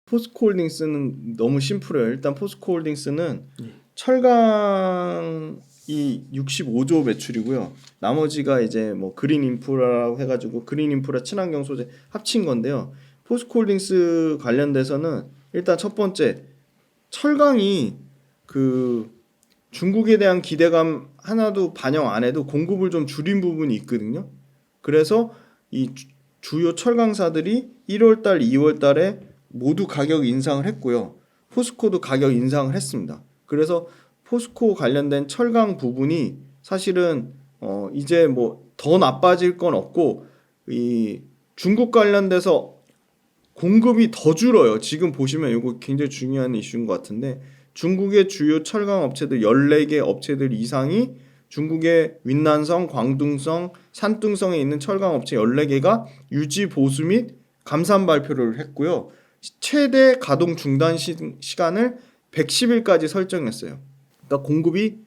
포스코홀딩스는 너무 심플해요. 일단 포스코홀딩스는 철강이 65조 매출이고요. 나머지가 이제 뭐 그린 인프라라고 해가지고 그린 인프라 친환경 소재 합친 건데요. 포스코홀딩스 관련돼서는 일단 첫 번째 철강이 그 중국에 대한 기대감 하나도 반영 안 해도 공급을 좀 줄인 부분이 있거든요. 그래서 이 주요 철강사들이 1월달, 2월달에 모두 가격 인상을 했고요. 포스코도 가격 인상을 했습니다. 그래서 포스코 관련된 철강 부분이 사실은 이제 뭐 더 나빠질 건 없고 이 중국 관련돼서 공급이 더 줄어요. 지금 보시면 이거 굉장히 중요한 이슈인 것 같은데 중국의 주요 철강 업체들 14개 업체들 이상이 중국의 윈난성, 광둥성, 산둥성에 있는 철강 업체 14개가 유지 보수 및 감산 발표를 했고요. 최대 가동 중단 시간을 110일까지 설정했어요. 그러니까 공급이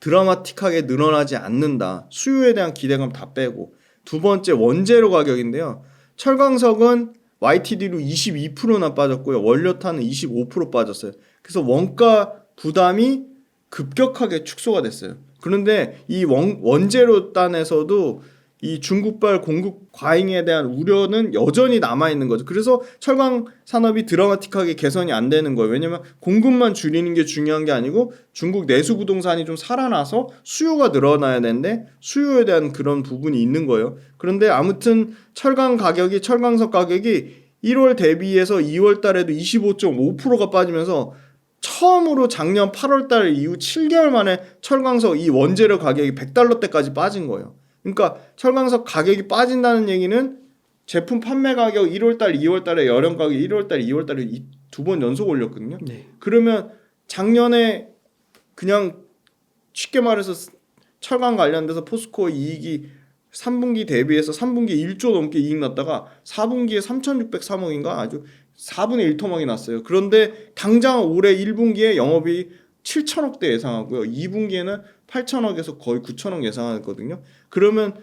드라마틱하게 늘어나지 않는다. 수요에 대한 기대감 다 빼고. 두 번째 원재료 가격인데요. 철강석은 YTD로 22%나 빠졌고요. 원료탄은 25% 빠졌어요. 그래서 원가 부담이 급격하게 축소가 됐어요. 그런데 이 원재료 단에서도 이 중국발 공급 과잉에 대한 우려는 여전히 남아있는 거죠. 그래서 철강 산업이 드라마틱하게 개선이 안 되는 거예요. 왜냐하면 공급만 줄이는 게 중요한 게 아니고 중국 내수 부동산이 좀 살아나서 수요가 늘어나야 되는데 수요에 대한 그런 부분이 있는 거예요. 그런데 아무튼 철강석 가격이 1월 대비해서 2월 달에도 25.5%가 빠지면서 처음으로 작년 8월 달 이후 7개월 만에 철강석 이 원재료 가격이 $100대까지 빠진 거예요. 그러니까 철강석 가격이 빠진다는 얘기는 제품 판매 가격 1월달, 2월달에 여름 가격 1월달, 2월달에 두 번 연속 올렸거든요. 네. 그러면 작년에 그냥 쉽게 말해서 철강 관련돼서 포스코 이익이 3분기 대비해서 3분기에 1조 넘게 이익 났다가 4분기에 3,603억인가 아주 4분의 1 토막이 났어요. 그런데 당장 올해 1분기에 영업이 7천억대 예상하고요. 2분기에는 8천억에서 거의 9천억 예상하거든요. 그러면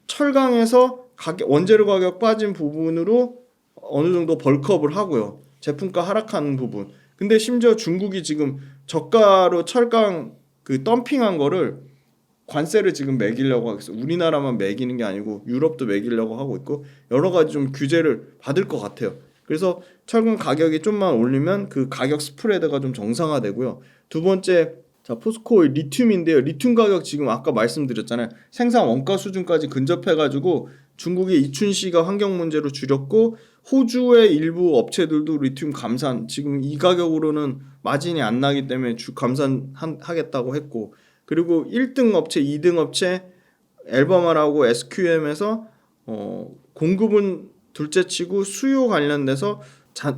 철강에서 원재료 가격 빠진 부분으로 어느 정도 벌크업을 하고요. 제품가 하락하는 부분. 근데 심지어 중국이 지금 저가로 철강 그 덤핑한 거를 관세를 지금 매기려고 하겠어요. 우리나라만 매기는 게 아니고 유럽도 매기려고 하고 있고 여러 가지 좀 규제를 받을 것 같아요. 그래서 철강 가격이 좀만 올리면 그 가격 스프레드가 좀 정상화되고요. 두 번째, 자 포스코의 리튬인데요. 리튬 가격 지금 아까 말씀드렸잖아요. 생산 원가 수준까지 근접해가지고 중국의 이춘시가 환경 문제로 줄였고 호주의 일부 업체들도 리튬 감산 지금 이 가격으로는 마진이 안 나기 때문에 감산하겠다고 했고 그리고 1등 업체, 2등 업체 엘바마라고 SQM에서 공급은 둘째치고 수요 관련돼서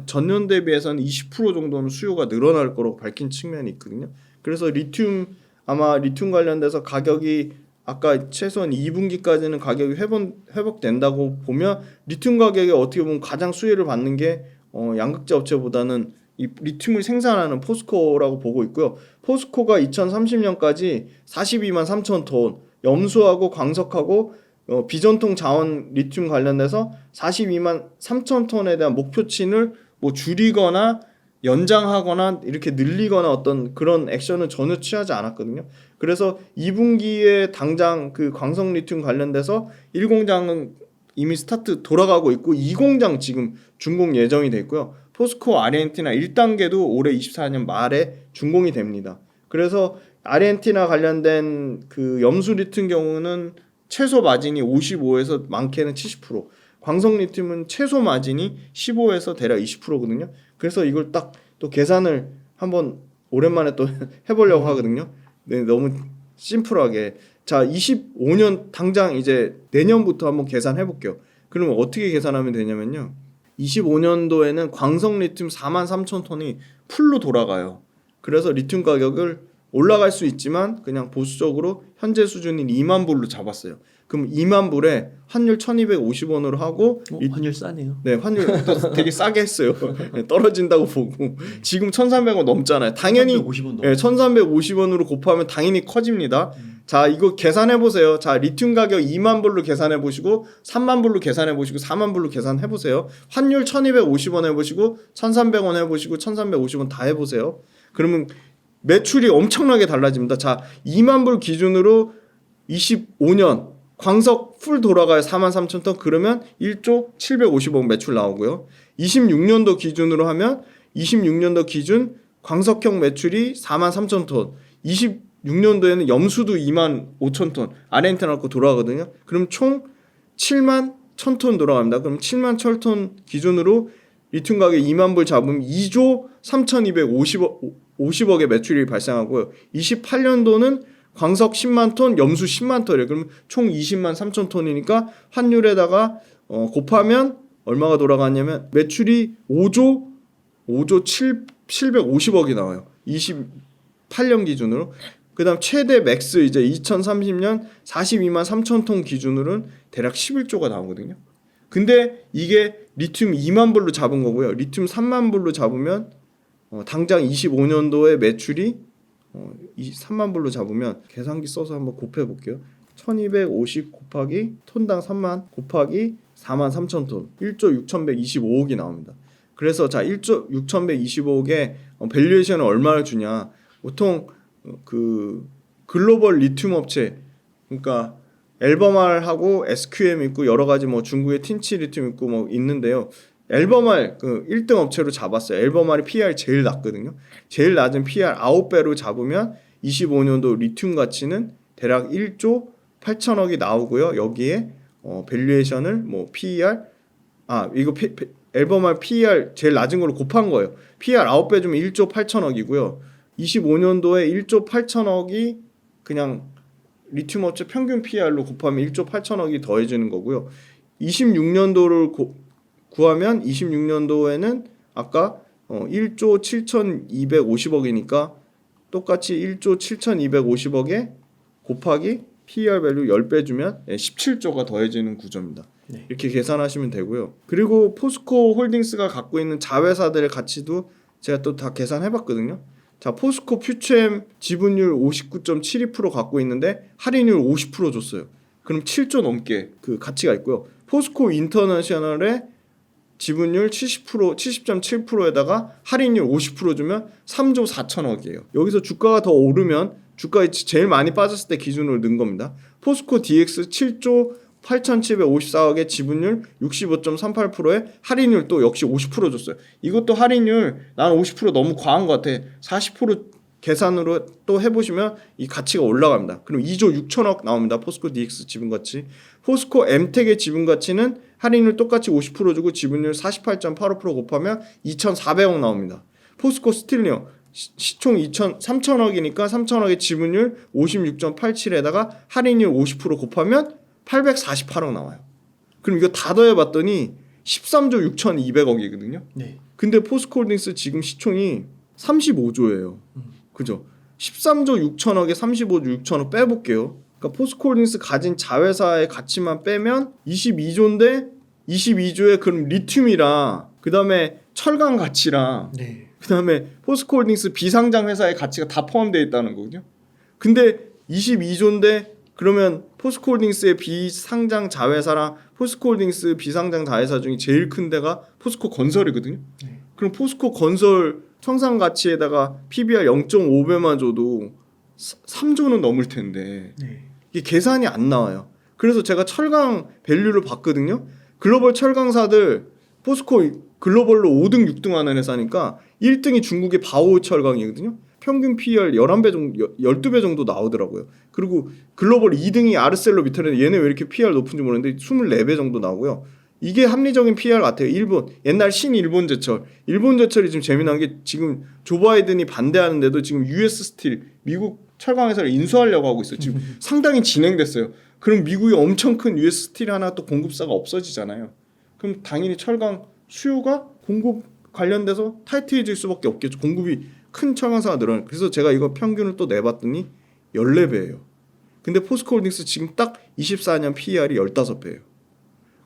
전년 대비해서는 20% 정도는 수요가 늘어날 거라고 밝힌 측면이 있거든요. 그래서 아마 리튬 관련돼서 가격이 아까 최소한 2분기까지는 가격이 회복된다고 보면 리튬 가격이 어떻게 보면 가장 수혜를 받는 게 양극재 업체보다는 이 리튬을 생산하는 포스코라고 보고 있고요. 포스코가 2030년까지 42만 3천 톤 염수하고 광석하고 비전통 자원 리튬 관련돼서 42만 3천 톤에 대한 목표치를 뭐 줄이거나 연장하거나 이렇게 늘리거나 어떤 그런 액션은 전혀 취하지 않았거든요. 그래서 2분기에 당장 그 광석 리튬 관련돼서 1공장은 이미 스타트 돌아가고 있고 2공장 지금 준공 예정이 돼 있고요. 포스코 아르헨티나 1단계도 올해 24년 말에 준공이 됩니다. 그래서 아르헨티나 관련된 그 염수 리튬 경우는 최소 마진이 55에서 많게는 70%, 광석 리튬은 최소 마진이 15에서 대략 20%거든요. 그래서 이걸 딱 또 계산을 한번 오랜만에 또 해보려고 하거든요. 네, 너무 심플하게. 자, 25년 당장 이제 내년부터 한번 계산해 볼게요. 그러면 어떻게 계산하면 되냐면요. 25년도에는 광석 리튬 4만 3천 톤이 풀로 돌아가요. 그래서 리튬 가격을 올라갈 수 있지만 그냥 보수적으로 현재 수준인 2만 불로 잡았어요. 그럼 2만 불에 환율 1,250원으로 하고 환율 싸네요. 네, 환율 되게 싸게 했어요. 떨어진다고 보고 지금 1,300원 넘잖아요. 당연히 1,350원 네, 1,350원으로 곱하면 당연히 커집니다. 자, 이거 계산해 보세요. 자, 리튬 가격 2만 불로 계산해 보시고 3만 불로 계산해 보시고 4만 불로 계산해 보세요. 환율 1250원 해 보시고 1300원 해 보시고 1350원 다 해 보세요. 그러면 매출이 엄청나게 달라집니다. 자, 2만 불 기준으로 25년 광석 풀 돌아가요. 43,000톤. 그러면 1조 750억 매출 나오고요. 26년도 기준으로 하면 26년도 기준 광석형 매출이 43,000톤. 26년도에는 염수도 25,000톤. 아르헨티나 갖고 돌아가거든요. 그럼 총 7만 1,000톤 돌아갑니다. 그럼 7만 1,000톤 기준으로 리튬 가격 2만 불 잡으면 2조 3,250억의 매출이 발생하고요. 28년도는 광석 10만 톤, 염수 10만 톤이에요. 그러면 총 20만 3천 톤이니까 환율에다가 곱하면 얼마가 돌아가냐면 매출이 5조 750억이 나와요. 28년 기준으로. 그다음 최대 맥스 이제 2030년 42만 3천 톤 기준으로는 대략 11조가 나오거든요. 근데 이게 리튬 2만 불로 잡은 거고요. 리튬 3만 불로 잡으면 당장 25년도에 매출이 3만 불로 잡으면 계산기 써서 한번 곱해 볼게요. 1250 곱하기 톤당 3만 곱하기 4만 3천 톤 1조 6125억이 나옵니다. 그래서 자 1조 6125억에 밸류에이션은 얼마를 주냐. 보통 그 글로벌 리튬 업체 그러니까 엘버말하고 SQM 있고 여러 가지 뭐 중국의 틴치 리튬 있고 뭐 있는데요. 엘버말 그 1등 업체로 잡았어요. 엘버말이 PR 제일 낮거든요. 제일 낮은 PR 9배로 잡으면 25년도 리튬 가치는 대략 1조 8천억이 나오고요. 여기에 밸류에이션을 뭐 PER 이거 엘버말 PER 제일 낮은 걸로 곱한 거예요. PER 9배 주면 1조 8천억이고요. 25년도에 1조 8천억이 그냥 리튬 업체 평균 PER로 곱하면 1조 8천억이 더해지는 거고요. 26년도를 구하면 26년도에는 아까 1조 7,250억이니까 똑같이 1조 7,250억에 곱하기 PER 밸류 10배 주면 17조가 더해지는 구조입니다. 네. 이렇게 계산하시면 되고요. 그리고 포스코 홀딩스가 갖고 있는 자회사들의 가치도 제가 또 다 계산해봤거든요. 자, 포스코 퓨처엠 지분율 59.72% 갖고 있는데 할인율 50% 줬어요. 그럼 7조 넘게 그 가치가 있고요. 포스코 인터내셔널의 지분율 70%, 70.7%에다가 할인율 50% 주면 3조 4천억이에요. 여기서 주가가 더 오르면 주가가 제일 많이 빠졌을 때 기준으로 는 겁니다. 포스코 DX 7조 8,754억의 지분율 65.38%에 할인율 또 역시 50% 줬어요. 이것도 할인율 난 50% 너무 과한 것 같아. 40% 계산으로 또 해보시면 이 가치가 올라갑니다. 그럼 2조 6천억 나옵니다. 포스코 DX 지분가치. 포스코 엠텍의 지분가치는 할인율 똑같이 50% 주고 지분율 48.85% 곱하면 2,400억 나옵니다. 포스코 스틸리온 시총 3천억이니까 3천억의 지분율 56.87에다가 할인율 50% 곱하면 848억 나와요. 그럼 이거 다 더해봤더니 13조 6,200억이거든요. 네. 근데 포스코홀딩스 지금 시총이 35조예요. 그죠? 13조 6천억에 35조 6천억 빼볼게요. 그러니까 포스코홀딩스 가진 자회사의 가치만 빼면 22조인데 22조에 그럼 리튬이랑 그 다음에 철강 가치랑 네. 그 다음에 포스코홀딩스 비상장 회사의 가치가 다 포함되어 있다는 거거든요. 근데 22조인데 그러면 포스코홀딩스의 비상장 자회사랑 포스코홀딩스 비상장 자회사 중에 제일 큰 데가 포스코건설이거든요. 네. 그럼 포스코건설 청산 가치에다가 PBR 0.5배만 줘도 3조는 넘을 텐데 네. 이게 계산이 안 나와요. 그래서 제가 철강 밸류를 봤거든요. 글로벌 철강사들 포스코 글로벌로 5등 6등 하는 회사니까 1등이 중국의 바오 철강이거든요. 평균 PER 11배 정도, 12배 정도 나오더라고요. 그리고 글로벌 2등이 아르셀로미탈인데 얘네 왜 이렇게 PER 높은지 모르겠는데 24배 정도 나오고요. 이게 합리적인 PER 같아요. 일본 옛날 신일본 제철. 일본 제철이 지금 재미난 게 지금 조 바이든이 반대하는데도 지금 US 스틸 미국 철강 회사를 인수하려고 하고 있어요. 지금 상당히 진행됐어요. 그럼 미국이 엄청 큰 US 스틸 하나 또 공급사가 없어지잖아요. 그럼 당연히 철강 수요가 공급 관련돼서 타이트해질 수밖에 없겠죠. 공급이 큰 철강사가 늘어나요. 그래서 제가 이거 평균을 또 내봤더니 14배예요. 근데 포스코홀딩스 지금 딱 24년 PER이 15배예요.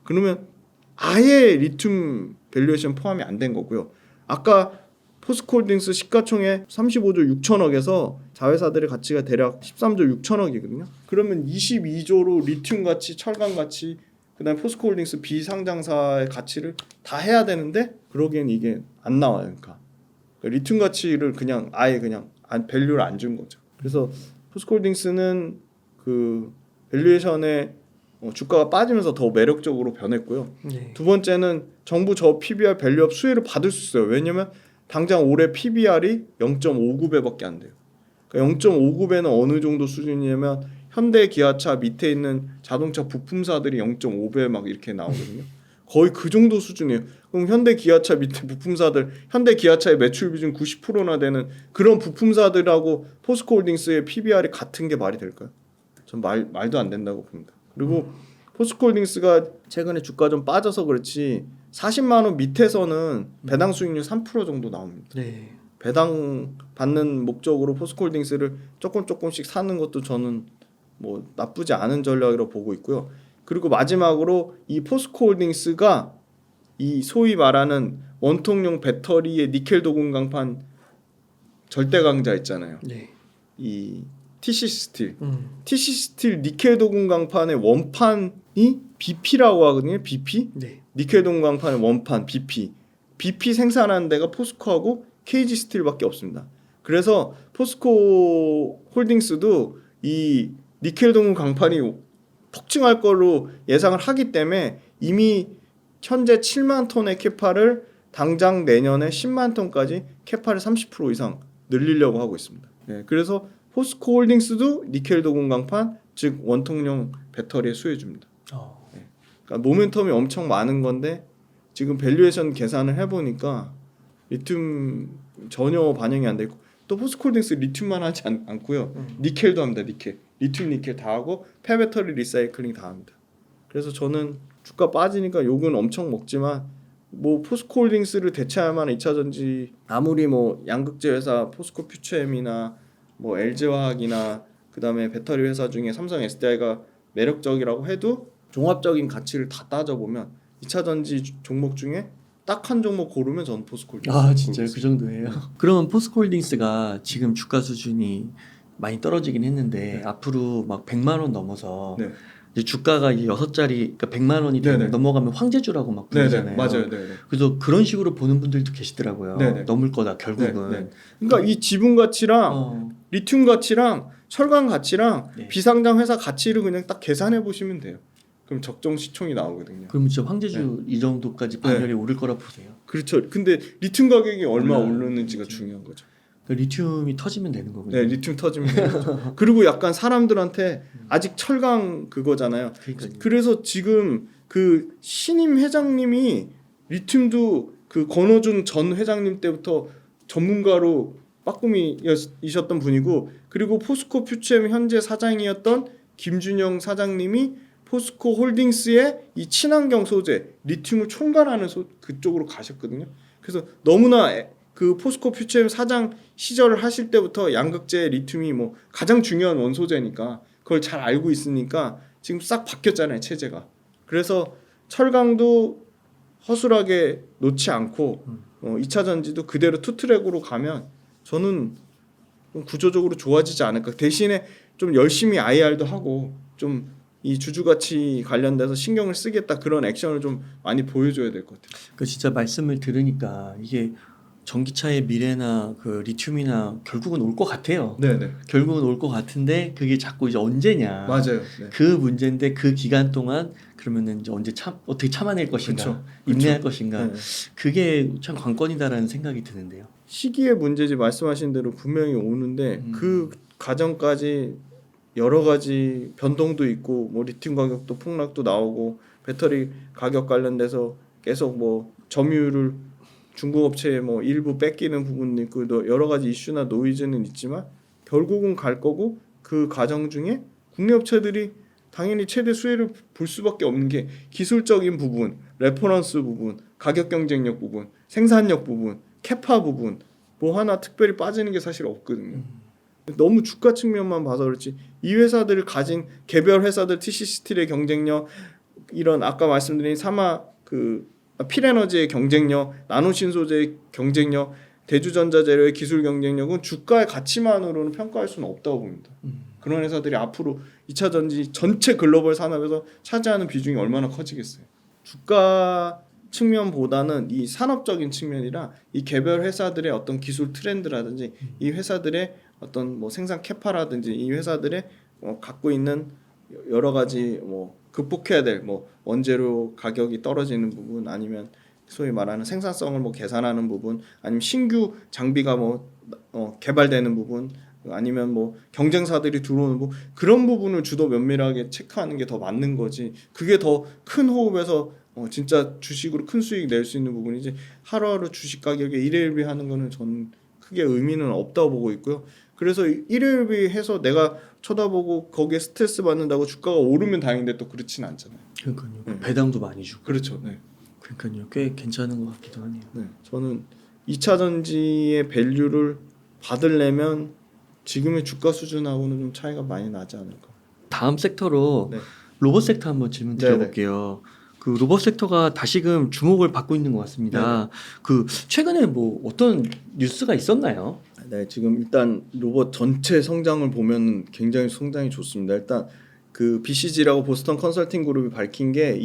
그러면 아예 리튬 밸류에이션 포함이 안 된 거고요. 아까 포스코홀딩스 시가총액 35조 6천억에서 자회사들의 가치가 대략 13조 6천억이거든요. 그러면 22조로 리튬 가치, 철강 가치, 그다음에 포스코홀딩스 비상장사의 가치를 다 해야 되는데 그러기엔 이게 안 나와요. 그러니까 리튬 가치를 그냥 아예 그냥 밸류를 안 준 거죠. 그래서 포스코홀딩스는 그 밸류에이션에 주가가 빠지면서 더 매력적으로 변했고요. 네. 두 번째는 정부 저 PBR 밸류업 수혜를 받을 수 있어요. 왜냐면 당장 올해 PBR이 0.59배밖에 안 돼요. 그러니까 0.59배는 어느 정도 수준이냐면 현대 기아차 밑에 있는 자동차 부품사들이 0.5배 막 이렇게 나오거든요. 거의 그 정도 수준이에요. 그럼 현대 기아차 밑에 부품사들, 현대 기아차의 매출 비중 90%나 되는 그런 부품사들하고 포스코홀딩스의 PBR이 같은 게 말이 될까요? 전 말도 안 된다고 봅니다. 그리고 포스코홀딩스가 최근에 주가 좀 빠져서 그렇지 40만 원 밑에서는 배당 수익률 3% 정도 나옵니다. 네. 배당 받는 목적으로 포스코홀딩스를 조금씩 사는 것도 저는 뭐 나쁘지 않은 전략이라고 보고 있고요. 그리고 마지막으로 이 포스코홀딩스가 이 소위 말하는 원통용 배터리의 니켈 도금 강판 절대 강자 있잖아요. 네. 이 TC 스틸. TC 스틸 니켈 도금 강판의 원판이 BP라고 하거든요. BP. 네. 니켈 도금 강판의 원판 BP. BP 생산하는 데가 포스코하고 KG 스틸밖에 없습니다. 그래서 포스코 홀딩스도 이 니켈 도금 강판이 폭증할 거로 예상을 하기 때문에 이미 현재 7만 톤의 캐파를 당장 내년에 10만 톤까지 캐파를 30% 이상 늘리려고 하고 있습니다. 네, 그래서 포스코 홀딩스도 니켈 도금 강판, 즉 원통용 배터리에 수혜줍니다. 네, 그러니까 모멘텀이 엄청 많은 건데 지금 밸류에이션 계산을 해보니까 리튬 전혀 반영이 안 되고 또 포스코홀딩스 리튬만 하지 않고요. 니켈도 합니다. 리튬 니켈 다 하고 폐배터리 리사이클링 다 합니다. 그래서 저는 주가 빠지니까 욕은 엄청 먹지만 뭐 포스코홀딩스를 대체할 만한 2차전지 아무리 뭐 양극재 회사 포스코 퓨처엠이나 뭐 LG화학이나 그다음에 배터리 회사 중에 삼성 SDI가 매력적이라고 해도 종합적인 가치를 다 따져보면 2차전지 종목 중에 딱 한 종목 고르면 저는 포스코홀딩스. 아 진짜요? 그 정도예요? 그러면 포스코홀딩스가 지금 주가 수준이 많이 떨어지긴 했는데 네. 앞으로 막 100만 원 넘어서 네. 이제 주가가 이제 6자리 그러니까 100만 원이 네네. 넘어가면 황제주라고 막 네네 부르잖아요. 맞아요. 네네. 그래서 그런 식으로 보는 분들도 계시더라고요. 네네. 넘을 거다 결국은. 네. 그러니까 이 지분 가치랑 리튬 가치랑 철강 가치랑 네. 비상장 회사 가치를 그냥 딱 계산해 보시면 돼요. 그럼 적정 시총이 나오거든요. 그럼 진짜 황제주 이 정도까지 반열에 오를 거라 보세요. 그렇죠. 근데 리튬 가격이 얼마 올라요. 오르는지가 그렇죠. 중요한 거죠. 그러니까 리튬이 터지면 되는 거군요. 네, 리튬 터지면 되는 거죠. 그리고 약간 사람들한테 아직 철강 그거잖아요. 그러니까요. 그래서 지금 그 신임 회장님이 리튬도 그 권호준 전 회장님 때부터 전문가로 빠꿈이셨던 분이고, 그리고 포스코 퓨처엠 현재 사장이었던 김준영 사장님이 포스코 홀딩스의 이 친환경 소재 리튬을 총괄하는 그쪽으로 가셨거든요. 그래서 너무나 그 포스코 퓨처엠 사장 시절을 하실 때부터 양극재 리튬이 뭐 가장 중요한 원소재니까 그걸 잘 알고 있으니까 지금 싹 바뀌었잖아요, 체제가. 그래서 철강도 허술하게 놓지 않고 2차 전지도 그대로 투트랙으로 가면 저는 좀 구조적으로 좋아지지 않을까. 대신에 좀 열심히 IR도 하고 좀 이 주주가치 관련돼서 신경을 쓰겠다, 그런 액션을 좀 많이 보여줘야 될 것 같아요. 그 진짜 말씀을 들으니까 이게 전기차의 미래나 그 리튬이나 결국은 올 것 같아요. 네네. 결국은 올 것 같은데 그게 자꾸 이제 언제냐. 맞아요. 네. 그 문제인데 그 기간 동안 그러면은 이제 언제 어떻게 참아낼 것인가, 그쵸. 인내할 것인가. 네. 그게 참 관건이다라는 생각이 드는데요. 시기의 문제지 말씀하신 대로 분명히 오는데 그 과정까지 여러 가지 변동도 있고 뭐 리튬 가격도 폭락도 나오고 배터리 가격 관련돼서 계속 뭐 점유율을 중국 업체에 뭐 일부 뺏기는 부분도 있고 또 여러 가지 이슈나 노이즈는 있지만 결국은 갈 거고, 그 과정 중에 국내 업체들이 당연히 최대 수혜를 볼 수밖에 없는 게 기술적인 부분, 레퍼런스 부분, 가격 경쟁력 부분, 생산력 부분, 캐파 부분 뭐 하나 특별히 빠지는 게 사실 없거든요. 너무 주가 측면만 봐서 그렇지 이 회사들을 가진 개별 회사들 TC 스틸의 경쟁력, 이런 아까 말씀드린 필에너지의 경쟁력, 나노신소재의 경쟁력, 대주전자재료의 기술 경쟁력은 주가의 가치만으로는 평가할 수는 없다고 봅니다. 그런 회사들이 앞으로 2차 전지 전체 글로벌 산업에서 차지하는 비중이 얼마나 커지겠어요. 주가 측면보다는 이 산업적인 측면이라 이 개별 회사들의 어떤 기술 트렌드라든지 이 회사들의 어떤 뭐 생산 캐파라든지 이 회사들의 갖고 있는 여러 가지 뭐 극복해야 될 뭐 원재료 가격이 떨어지는 부분 아니면 소위 말하는 생산성을 뭐 계산하는 부분 아니면 신규 장비가 뭐 개발되는 부분 아니면 뭐 경쟁사들이 들어오는 뭐 그런 부분을 주도 면밀하게 체크하는 게 더 맞는 거지. 그게 더 큰 호흡에서 진짜 주식으로 큰 수익 낼 수 있는 부분이지. 하루하루 주식 가격에 일회일비 하는 거는 전 크게 의미는 없다고 보고 있고요. 그래서 일회일비 해서 내가 쳐다보고 거기에 스트레스 받는다고 주가가 오르면 다행인데 또 그렇지는 않잖아요. 그러니까요. 네. 배당도 많이 주고. 그렇죠. 네. 그러니까요. 꽤 괜찮은 것 같기도 하네요. 네. 저는 2차 전지의 밸류를 받으려면 지금의 주가 수준하고는 좀 차이가 많이 나지 않을까. 다음 섹터로 네. 로봇 섹터 한번 질문 드려볼게요. 그 로봇 섹터가 다시금 주목을 받고 있는 것 같습니다. 그 최근에 뭐 어떤 뉴스가 있었나요? 네, 지금 일단 로봇 전체 성장을 보면 굉장히 성장이 좋습니다. 일단 그 BCG라고 보스턴 컨설팅 그룹이 밝힌 게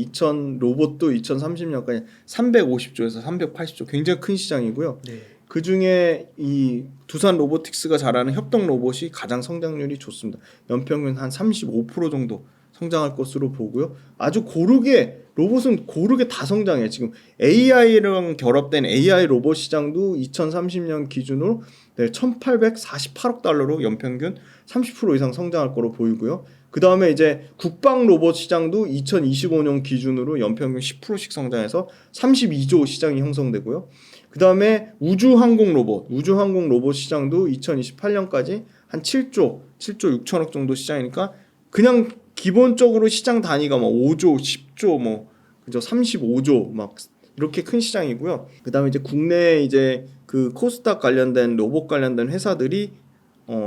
로봇도 2030년까지 350조에서 380조 굉장히 큰 시장이고요. 네. 그 중에 이 두산 로보틱스가 잘하는 협동 로봇이 가장 성장률이 좋습니다. 연평균 한 35% 정도 성장할 것으로 보고요. 아주 고르게 로봇은 고르게 다 성장해요. 지금 AI랑 결합된 AI 로봇 시장도 2030년 기준으로 1,848억 달러로 연평균 30% 이상 성장할 거로 보이고요. 그 다음에 이제 국방 로봇 시장도 2025년 기준으로 연평균 10%씩 성장해서 32조 시장이 형성되고요. 그 다음에 우주항공 로봇 시장도 2028년까지 한 7조 6천억 정도 시장이니까 그냥 기본적으로 시장 단위가 뭐 5조, 10조 뭐 그죠 35조 막 이렇게 큰 시장이고요. 그 다음에 이제 국내에 이제 그 코스닥 관련된 로봇 관련된 회사들이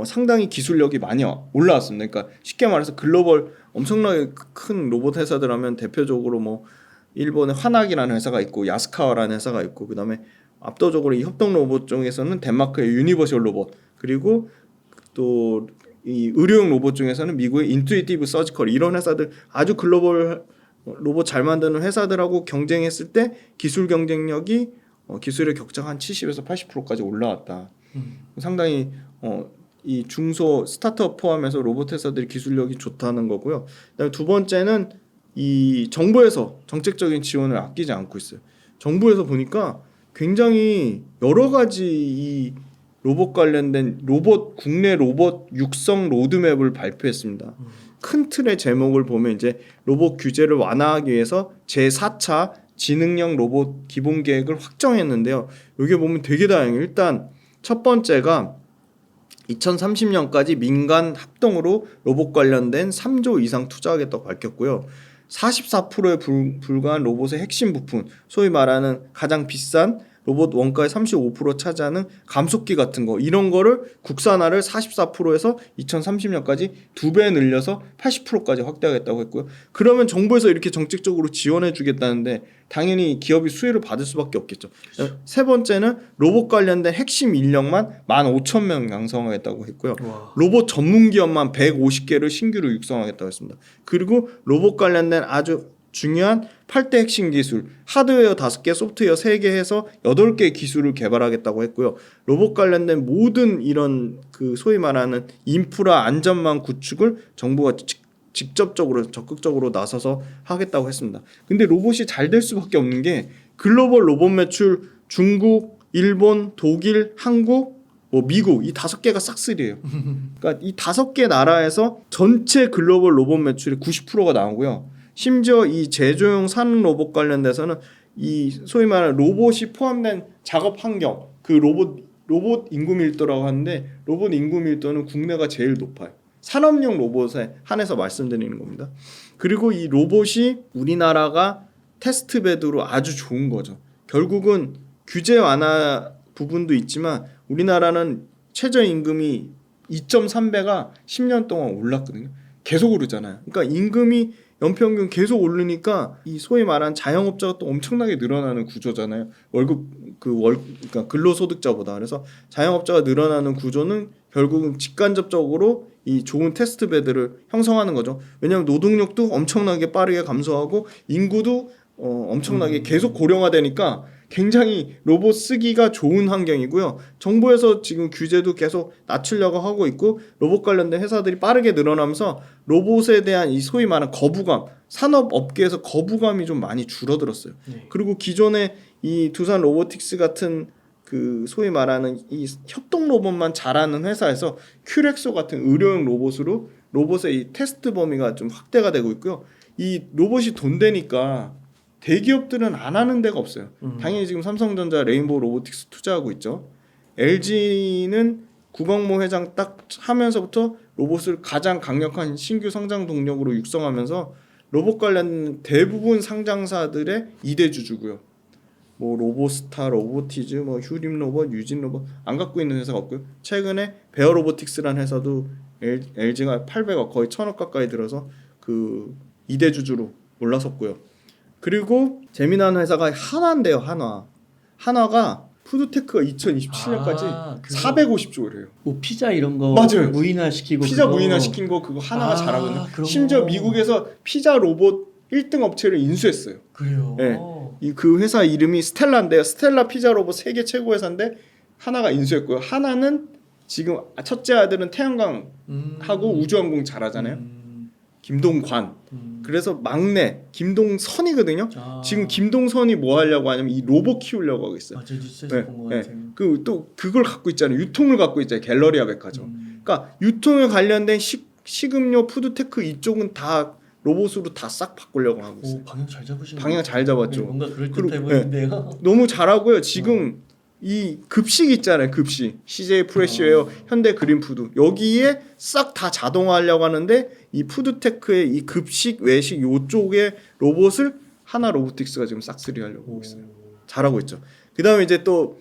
상당히 기술력이 많이 올라왔습니다. 그러니까 쉽게 말해서 글로벌 엄청나게 큰 로봇 회사들 하면 대표적으로 뭐 일본의 화낙이라는 회사가 있고 야스카와라는 회사가 있고 그 다음에 압도적으로 이 협동 로봇 중에서는 덴마크의 유니버셜 로봇 그리고 또 이 의료용 로봇 중에서는 미국의 인투이티브 서지컬 이런 회사들 아주 글로벌 로봇 잘 만드는 회사들하고 경쟁했을 때 기술 경쟁력이 기술의 격차가 한 70에서 80%까지 올라왔다. 상당히 이 중소 스타트업 포함해서 로봇 회사들이 기술력이 좋다는 거고요. 그다음에 두 번째는 이 정부에서 정책적인 지원을 아끼지 않고 있어요. 정부에서 보니까 굉장히 여러 가지 이 로봇 관련된 국내 로봇 육성 로드맵을 발표했습니다. 큰 틀의 제목을 보면 이제 로봇 규제를 완화하기 위해서 제4차 지능형 로봇 기본 계획을 확정했는데요. 여기 보면 되게 다양해요. 일단 첫 번째가 2030년까지 민간 합동으로 로봇 관련된 3조 이상 투자하겠다고 밝혔고요. 44%에 불과한 로봇의 핵심 부품, 소위 말하는 가장 비싼 로봇 원가의 35% 차지하는 감속기 같은 거 이런 거를 국산화를 44%에서 2030년까지 2배 늘려서 80%까지 확대하겠다고 했고요. 그러면 정부에서 이렇게 정책적으로 지원해 주겠다는데 당연히 기업이 수혜를 받을 수밖에 없겠죠. 세 번째는 로봇 관련된 핵심 인력만 15,000명 양성하겠다고 했고요. 와. 로봇 전문 기업만 150개를 신규로 육성하겠다고 했습니다. 그리고 로봇 관련된 아주 중요한 8대 핵심 기술, 하드웨어 5개, 소프트웨어 3개 해서 8개의 기술을 개발하겠다고 했고요. 로봇 관련된 모든 이런 그 소위 말하는 인프라 안전망 구축을 정부가 직접적으로 적극적으로 나서서 하겠다고 했습니다. 근데 로봇이 잘 될 수밖에 없는 게 글로벌 로봇 매출 중국, 일본, 독일, 한국, 뭐 미국 이 5개가 싹쓸이에요. 그러니까 이 5개 나라에서 전체 글로벌 로봇 매출이 90%가 나오고요. 심지어 이 제조용 산업 로봇 관련돼서는 이 소위 말하는 로봇이 포함된 작업 환경, 그 로봇 인구 밀도라고 하는데 로봇 인구 밀도는 국내가 제일 높아요. 산업용 로봇에 한해서 말씀드리는 겁니다. 그리고 이 로봇이 우리나라가 테스트베드로 아주 좋은 거죠. 결국은 규제 완화 부분도 있지만 우리나라는 최저임금이 2.3배가 10년 동안 올랐거든요. 계속 오르잖아요. 그러니까 임금이 연평균 계속 오르니까 이 소위 말하는 자영업자가 또 엄청나게 늘어나는 구조잖아요. 그러니까 근로소득자보다. 그래서 자영업자가 늘어나는 구조는 결국은 직간접적으로 이 좋은 테스트 베드를 형성하는 거죠. 왜냐하면 노동력도 엄청나게 빠르게 감소하고 인구도 엄청나게 계속 고령화되니까 굉장히 로봇 쓰기가 좋은 환경이고요. 정부에서 지금 규제도 계속 낮추려고 하고 있고 로봇 관련된 회사들이 빠르게 늘어나면서 로봇에 대한 이 소위 말하는 거부감, 산업 업계에서 거부감이 좀 많이 줄어들었어요. 네. 그리고 기존에 이 두산 로보틱스 같은 그 소위 말하는 이 협동 로봇만 잘하는 회사에서 큐렉소 같은 의료용 로봇으로 로봇의 이 테스트 범위가 좀 확대가 되고 있고요. 이 로봇이 돈 되니까 대기업들은 안 하는 데가 없어요. 당연히 지금 삼성전자 레인보우 로보틱스 투자하고 있죠. LG는 구광모 회장 딱 하면서부터 로봇을 가장 강력한 신규 성장 동력으로 육성하면서 로봇 관련 대부분 상장사들의 2대 주주고요. 뭐 로보스타, 로보티즈, 뭐 휴림로봇, 유진로봇 안 갖고 있는 회사가 없고요. 최근에 베어로보틱스라는 회사도 LG가 800억 거의 1000억 가까이 들어서 그 2대 주주로 올라섰고요. 그리고 재미난 회사가 한화인데요. 한화가 푸드테크가 2027년까지 450조를 해요. 뭐 피자 이런 거 맞아요. 무인화시키고 피자 무인화시킨 거 그거 하나가 잘하거든요. 심지어 거. 미국에서 피자 로봇 1등 업체를 인수했어요. 그래요. 네. 그 회사 이름이 스텔라인데요. 스텔라 피자 로봇 세계 최고 회사인데 하나가 인수했고요. 하나는 지금 첫째 아들은 태양광하고 우주항공 잘하잖아요. 김동관. 그래서 막내 김동선이거든요. 지금 김동선이 뭐 하려고 하냐면 이 로봇 키우려고 하고 있어요. 저 뉴스에서 본 것 같아요. 또 그걸 갖고 있잖아요. 유통을 갖고 있잖아요. 갤러리아 백화점. 그러니까 유통에 관련된 식음료, 푸드테크 이쪽은 다 로봇으로 다 싹 바꾸려고 하고 있어요. 방향 잘 잡으시네요. 방향 잘 잡았죠. 네, 뭔가 그럴듯해 보이는데요. 너무 잘하고요. 지금 이 급식 있잖아요. 급식. CJ 프레시웨어, 현대 그린푸드. 여기에 싹 다 자동화하려고 하는데 이 푸드테크의 이 급식, 외식 요쪽에 로봇을 하나 로보틱스가 지금 싹쓸이 하려고 하고 있어요. 잘하고 있죠. 그다음에 이제 또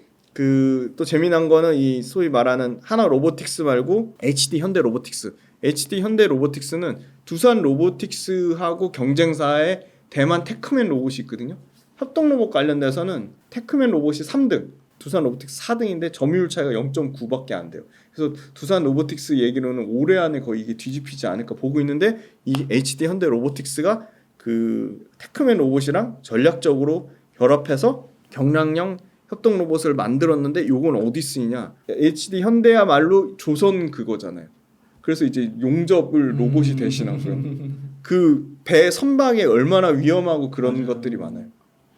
재미난 거는 이 소위 말하는 하나 로보틱스 말고 HD 현대 로보틱스. HD 현대 로보틱스는 두산 로보틱스하고 경쟁사의 대만 테크맨 로봇이 있거든요. 협동 로봇 관련돼서는 테크맨 로봇이 3등, 두산 로보틱스 4등인데 점유율 차이가 0.9밖에 안 돼요. 그래서 두산 로보틱스 얘기로는 올해 안에 거의 이게 뒤집히지 않을까 보고 있는데 이 HD 현대 로보틱스가 그 테크맨 로봇이랑 전략적으로 결합해서 경량형 협동 로봇을 만들었는데 요건 어디 쓰이냐? HD 현대야말로 조선 그거잖아요. 그래서 이제 용접을 로봇이 대신하고요. 그 배 선박에 얼마나 위험하고 그런 맞아요. 것들이 많아요.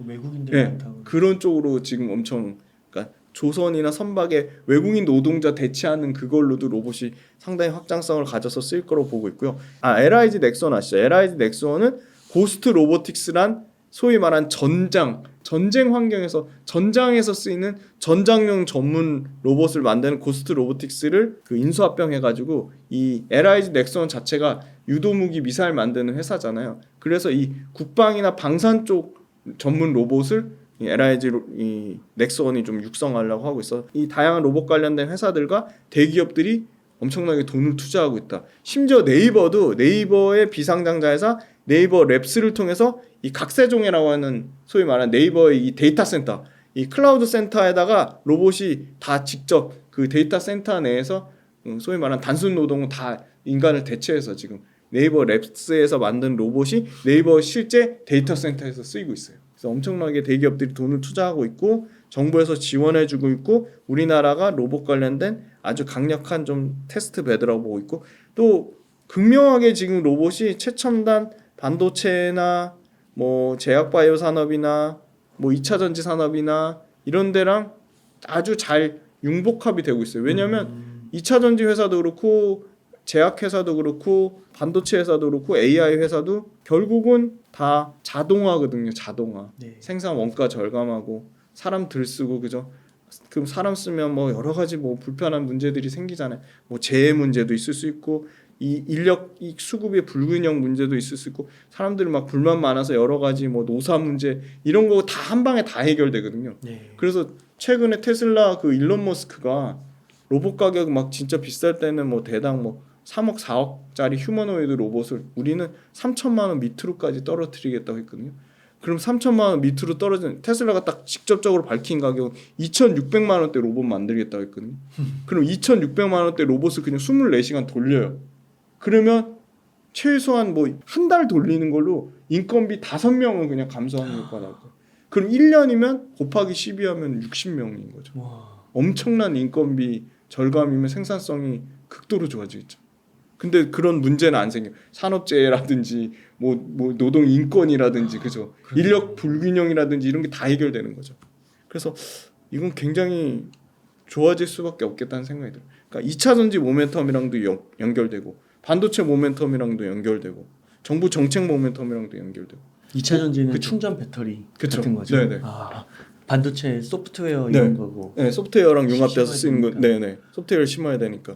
외국인들이 네, 많다고. 그런 쪽으로 지금 엄청 그러니까 조선이나 선박에 외국인 노동자 대체하는 그걸로도 로봇이 상당히 확장성을 가져서 쓰일 거로 보고 있고요. LIG 넥슨 아시죠? LIG 넥슨은 고스트 로보틱스란 소위 말한 전쟁 환경에서 전장에서 쓰이는 전장용 전문 로봇을 만드는 고스트 로보틱스를 그 인수합병해가지고 이 LIG 넥슨 자체가 유도무기 미사일 만드는 회사잖아요. 그래서 이 국방이나 방산 쪽 전문 로봇을 이 LIG 이 넥슨이 좀 육성하려고 하고 있어. 이 다양한 로봇 관련된 회사들과 대기업들이 엄청나게 돈을 투자하고 있다. 심지어 네이버의 비상장자회사 네이버 랩스를 통해서 이 각세종이라고 하는 소위 말하는 네이버의 이 데이터 센터, 이 클라우드 센터에다가 로봇이 다 직접 그 데이터 센터 내에서 소위 말하는 단순 노동은 다 인간을 대체해서 지금 네이버 랩스에서 만든 로봇이 네이버 실제 데이터 센터에서 쓰이고 있어요. 그래서 엄청나게 대기업들이 돈을 투자하고 있고 정부에서 지원해주고 있고 우리나라가 로봇 관련된 아주 강력한 좀 테스트 베드라고 보고 있고 또 극명하게 지금 로봇이 최첨단 반도체나 뭐 제약바이오 산업이나 뭐 2차 전지 산업이나 이런 데랑 아주 잘 융복합이 되고 있어요. 왜냐하면 2차 전지 회사도 그렇고 제약 회사도 그렇고 반도체 회사도 그렇고 AI 회사도 결국은 다 자동화거든요. 자동화. 네. 생산 원가 절감하고 사람 들 쓰고 그죠? 그럼 사람 쓰면 뭐 여러 가지 뭐 불편한 문제들이 생기잖아요. 뭐 재해 문제도 있을 수 있고 이 인력 이 수급의 불균형 문제도 있을 수 있고 사람들이 막 불만 많아서 여러 가지 뭐 노사 문제 이런 거 다 한 방에 다 해결되거든요. 네. 그래서 최근에 테슬라 그 일론 머스크가 로봇 가격 막 진짜 비쌀 때는 뭐 대당 뭐 3억 4억짜리 휴머노이드 로봇을 우리는 3천만 원 밑으로까지 떨어뜨리겠다고 했거든요. 그럼 3천만 원 밑으로 떨어진 테슬라가 딱 직접적으로 밝힌 가격은 2,600만 원대 로봇 만들겠다고 했거든요. 그럼 2,600만 원대 로봇을 그냥 24시간 돌려요. 그러면 최소한 뭐 한 달 돌리는 걸로 인건비 5명은 그냥 감소하는 효과가 나올 거예요. 그럼 1년이면 곱하기 12하면 60명인 거죠. 와. 엄청난 인건비 절감이면 생산성이 극도로 좋아지겠죠. 근데 그런 문제는 안 생겨요. 산업재해라든지 뭐 노동 인권이라든지 그죠. 인력 불균형이라든지 이런 게 다 해결되는 거죠. 그래서 이건 굉장히 좋아질 수밖에 없겠다는 생각이 들어요. 그러니까 2차 전지 모멘텀이랑도 연결되고 반도체 모멘텀이랑도 연결되고 정부 정책 모멘텀이랑도 연결되고 2차 전지는 그쵸. 충전 배터리 그쵸. 같은 거죠. 네네. 아, 반도체 소프트웨어 네. 이런 거고. 네, 소프트웨어랑 융합돼서 심어야 쓰는 거. 되니까. 네네. 소프트웨어를 심어야 되니까.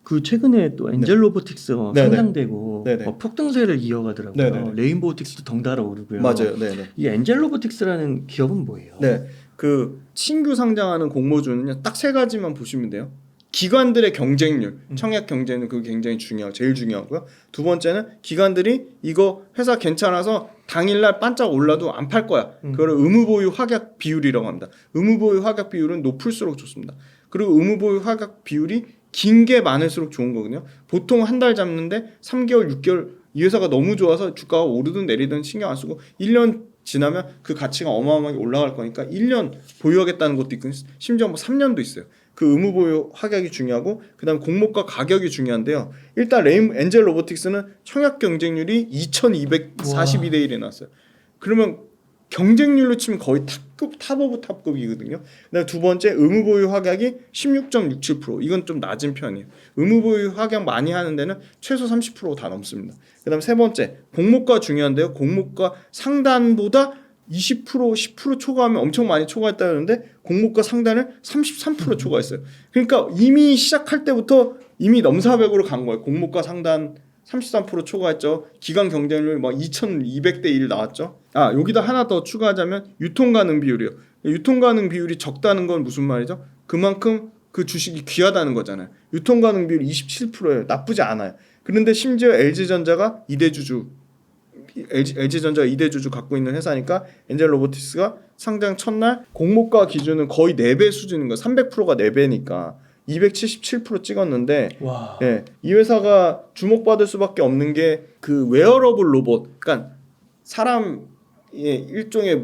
그 최근에 또 엔젤 로보틱스 네네. 상장되고 네네. 폭등세를 이어가더라고요. 네네. 레인보우틱스도 덩달아 오르고요. 맞아요. 네네. 이 엔젤 로보틱스라는 기업은 뭐예요? 네, 그 신규 상장하는 공모주는요 딱 3가지만 보시면 돼요. 기관들의 경쟁률, 청약 경쟁률 그게 굉장히 제일 중요하고요. 두 번째는 기관들이 이거 회사 괜찮아서 당일날 반짝 올라도 안 팔 거야. 그걸 의무보유 확약 비율이라고 합니다. 의무보유 확약 비율은 높을수록 좋습니다. 그리고 의무보유 확약 비율이 긴 게 많을수록 좋은 거거든요. 보통 한 달 잡는데 3개월, 6개월 이 회사가 너무 좋아서 주가가 오르든 내리든 신경 안 쓰고 1년 지나면 그 가치가 어마어마하게 올라갈 거니까 1년 보유하겠다는 것도 있고 심지어 뭐 3년도 있어요. 그 의무 보유 확약이 중요하고 그다음 공모가 가격이 중요한데요. 일단 엔젤 로보틱스는 청약 경쟁률이 2242대 1에 나왔어요. 그러면 경쟁률로 치면 거의 탑 오브 탑급이거든요. 그다음 두 번째 의무 보유 확약이 16.67%. 이건 좀 낮은 편이에요. 의무 보유 확약 많이 하는 데는 최소 30% 다 넘습니다. 그다음 세 번째 공모가 중요한데요. 공모가 상단보다 20% 10% 초과하면 엄청 많이 초과했다는데 공모가 상단을 33% 초과했어요. 그러니까 이미 시작할 때부터 이미 넘사벽으로 간 거예요. 공모가 상단 33% 초과했죠. 기간 경쟁률 막 2200대 1 나왔죠. 아, 여기다 하나 더 추가하자면 유통 가능 비율이요. 유통 가능 비율이 적다는 건 무슨 말이죠? 그만큼 그 주식이 귀하다는 거잖아요. 유통 가능 비율 27%예요. 나쁘지 않아요. 그런데 심지어 LG전자가 2대 주주 LG전자가 2대 주주 갖고 있는 회사니까 엔젤 로보틱스가 상장 첫날 공모가 기준은 거의 4배 수준인 거예요. 300%가 4배니까 277% 찍었는데 와. 예, 이 회사가 주목받을 수밖에 없는 게 그 웨어러블 로봇, 그러니까 사람 일종의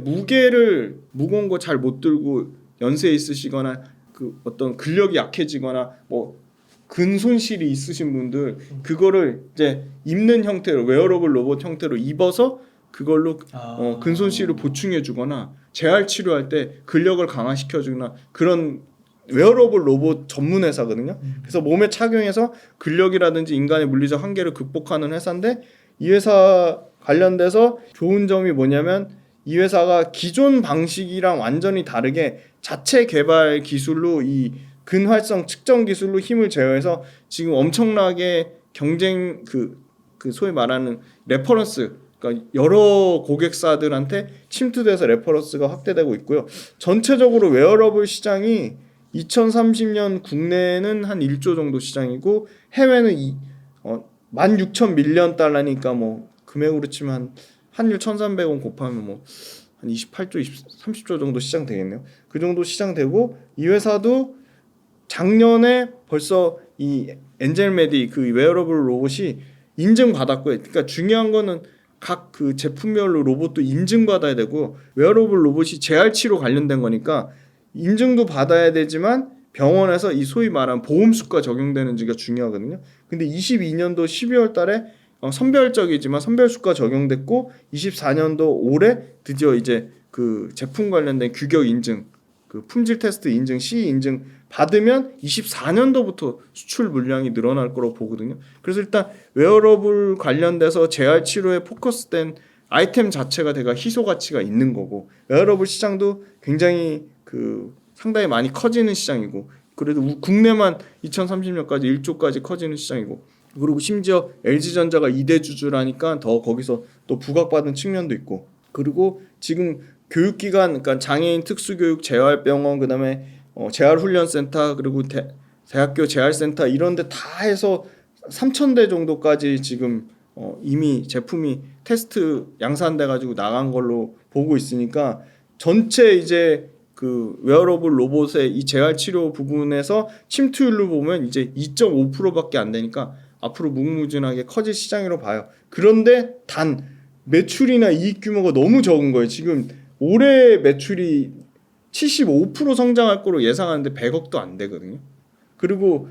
무거운 거 잘 못 들고 연세 있으시거나 그 어떤 근력이 약해지거나 뭐 근손실이 있으신 분들 그거를 이제 입는 형태로 웨어러블 로봇 형태로 입어서 그걸로 근손실을 보충해 주거나 재활 치료할 때 근력을 강화시켜 주거나 그런 웨어러블 로봇 전문 회사거든요. 그래서 몸에 착용해서 근력이라든지 인간의 물리적 한계를 극복하는 회사인데 이 회사 관련돼서 좋은 점이 뭐냐면 이 회사가 기존 방식이랑 완전히 다르게 자체 개발 기술로 이 근활성 측정 기술로 힘을 제어해서 지금 엄청나게 경쟁 그 소위 말하는 레퍼런스, 그러니까 여러 고객사들한테 침투돼서 레퍼런스가 확대되고 있고요. 전체적으로 웨어러블 시장이 2030년 국내는 한 1조 정도 시장이고 해외는 16,000밀리언 달러니까 뭐 금액으로 치면 환율 1,300원 곱하면 뭐 한 28조, 30조 정도 시장 되겠네요. 그 정도 시장 되고 이 회사도 작년에 벌써 이 엔젤메디 그 웨어러블 로봇이 인증받았고요. 그러니까 중요한 거는 각 그 제품별로 로봇도 인증받아야 되고 웨어러블 로봇이 재활치료 관련된 거니까 인증도 받아야 되지만 병원에서 이 소위 말하는 보험수가 적용되는지가 중요하거든요. 근데 22년도 12월 달에 선별적이지만 선별수가 적용됐고 24년도 올해 드디어 이제 그 제품 관련된 규격 인증, 그 품질 테스트 인증, CE 인증 받으면 24년도부터 수출 물량이 늘어날 거라고 보거든요. 그래서 일단 웨어러블 관련돼서 재활 치료에 포커스된 아이템 자체가 되게 희소 가치가 있는 거고 웨어러블 시장도 굉장히 그 상당히 많이 커지는 시장이고 그래도 국내만 2030년까지 1조까지 커지는 시장이고 그리고 심지어 LG전자가 2대 주주라니까 더 거기서 또 부각받은 측면도 있고 그리고 지금 교육기관 그러니까 장애인 특수교육 재활병원 그다음에 재활훈련센터 그리고 대학교 재활센터 이런 데 다 해서 3,000대 정도까지 지금 이미 제품이 테스트 양산돼 가지고 나간 걸로 보고 있으니까 전체 이제 그 웨어러블 로봇의 이 재활 치료 부분에서 침투율로 보면 이제 2.5%밖에 안 되니까 앞으로 무궁무진하게 커질 시장으로 봐요. 그런데 단 매출이나 이익 규모가 너무 적은 거예요. 지금 올해 매출이 75% 성장할 거로 예상하는데 100억도 안 되거든요. 그리고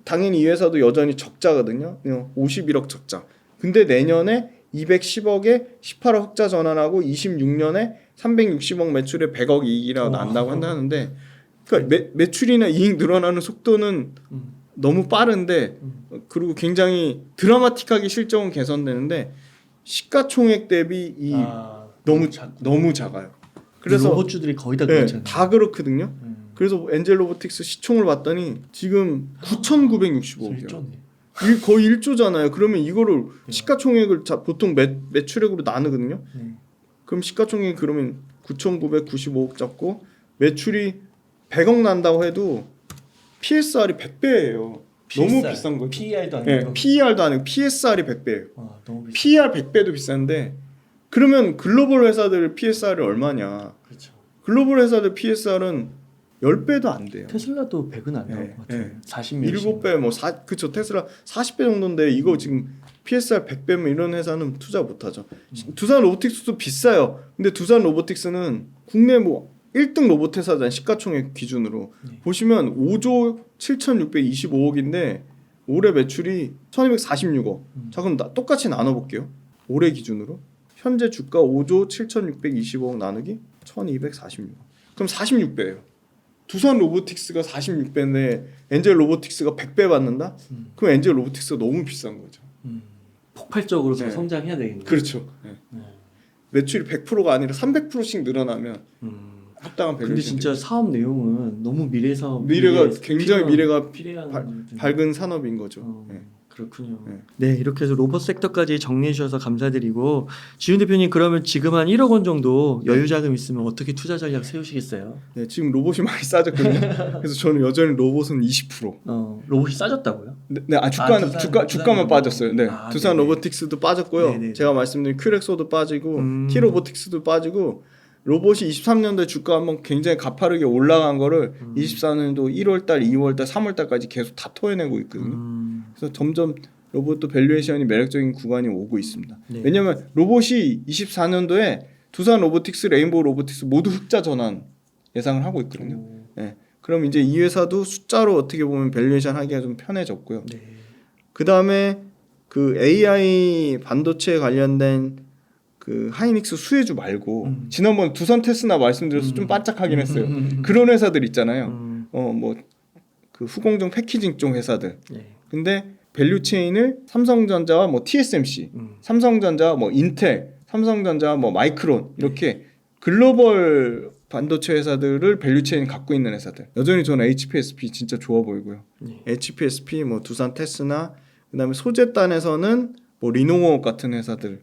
당연히 이 회사도 여전히 적자거든요. 51억 적자. 근데 내년에 210억에 18억 흑자 전환하고 26년에 360억 매출에 100억 이익이라고 난다고 한다는데 그러니까 매출이나 이익 늘어나는 속도는 너무 빠른데 그리고 굉장히 드라마틱하게 실적은 개선되는데 시가총액 대비 너무 작아요. 그래서 로봇주들이 거의 다 네, 그렇잖아요. 다 그렇거든요. 그래서 엔젤 로보틱스 시총을 봤더니 지금 9,965억이에요. 거의 1조잖아요. 그러면 이거를 시가총액을 보통 매출액으로 나누거든요. 그럼 시가총액이 그러면 9,995억 잡고 매출이 100억 난다고 해도 PSR이 100배예요. 너무 비싼 거죠. PER도 아니고. 네, PER도 아니고 PSR이 100배예요. 너무 비싸. PER 100배도 비싼데 그러면 글로벌 회사들 PSR이 얼마냐? 그렇죠. 글로벌 회사들 PSR은 10배도 안 돼요. 테슬라도 100은 안 나올 것 같아요. 40몇. 7배 그쵸 테슬라 40배 정도인데 이거 지금 PSR 100배면 이런 회사는 투자 못 하죠. 두산 로보틱스도 비싸요. 근데 두산 로보틱스는 국내 뭐 1등 로봇 회사잖아요. 시가총액 기준으로. 보시면 5조 7,625억인데 올해 매출이 1,246억. 자 그럼 똑같이 나눠 볼게요. 올해 기준으로. 현재 주가 5조 7,625억 나누기 1,246억. 그럼 46배예요. 두산 로보틱스가 46배인데 엔젤 로보틱스가 100배 받는다? 그럼 엔젤 로보틱스가 너무 비싼 거죠. 폭발적으로 네. 성장해야 되겠네요. 그렇죠. 네. 매출이 100%가 아니라 300%씩 늘어나면 합당한 밸류에이션. 근데 진짜 사업 내용은 너무 미래가 굉장히 미래가 필요한 밝은 산업인 거죠. 네. 그렇군요. 네, 이렇게 해서 로봇 섹터까지 정리해 주셔서 감사드리고 지훈 대표님 그러면 지금 한 1억 원 정도 여유 자금 있으면 어떻게 투자 전략 세우시겠어요? 네, 지금 로봇이 많이 싸졌거든요. 그래서 저는 여전히 로봇은 20%. 로봇이 싸졌다고요? 네, 주가만 빠졌어요. 네, 두산 네네. 로보틱스도 빠졌고요. 네네. 제가 말씀드린 큐렉소도 빠지고 T로보틱스도 빠지고 로봇이 23년도에 주가 한번 굉장히 가파르게 올라간 거를 24년도 1월달, 2월달, 3월달까지 계속 다 토해내고 있거든요. 그래서 점점 로봇도 밸류에이션이 매력적인 구간이 오고 있습니다. 네. 왜냐하면 로봇이 24년도에 두산 로보틱스, 레인보우 로보틱스 모두 흑자 전환 예상을 하고 있거든요. 네. 그럼 이제 이 회사도 숫자로 어떻게 보면 밸류에이션 하기가 좀 편해졌고요. 네. 그 다음에 그 AI 반도체 관련된 그 하이닉스 수혜주 말고 지난번 두산 테스나 말씀드려서 좀 반짝하긴 했어요. 그런 회사들 있잖아요. 뭐 그 후공정 패키징 쪽 회사들. 네. 근데 밸류 체인을 삼성전자와 뭐 TSMC, 삼성전자와 뭐 인텔, 삼성전자와 뭐 마이크론 이렇게 글로벌 반도체 회사들을 밸류 체인 갖고 있는 회사들. 여전히 저는 HPSP 진짜 좋아 보이고요. HPSP 뭐 두산 테스나 그다음에 소재단에서는 뭐 리노호 같은 회사들.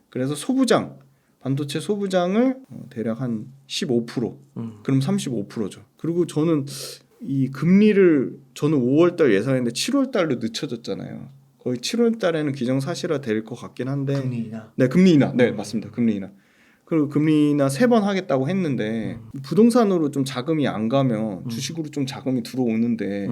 그래서 소부장 반도체 소부장을 대략 한 15%. 그럼 35%죠. 그리고 저는 이 금리를 저는 5월달 예상했는데 7월달로 늦춰졌잖아요. 거의 7월달에는 기정사실화 될 것 같긴 한데. 금리 인하. 네, 맞습니다. 금리 인하. 그리고 금리 인하 3번 하겠다고 했는데 부동산으로 좀 자금이 안 가면 주식으로 좀 자금이 들어오는데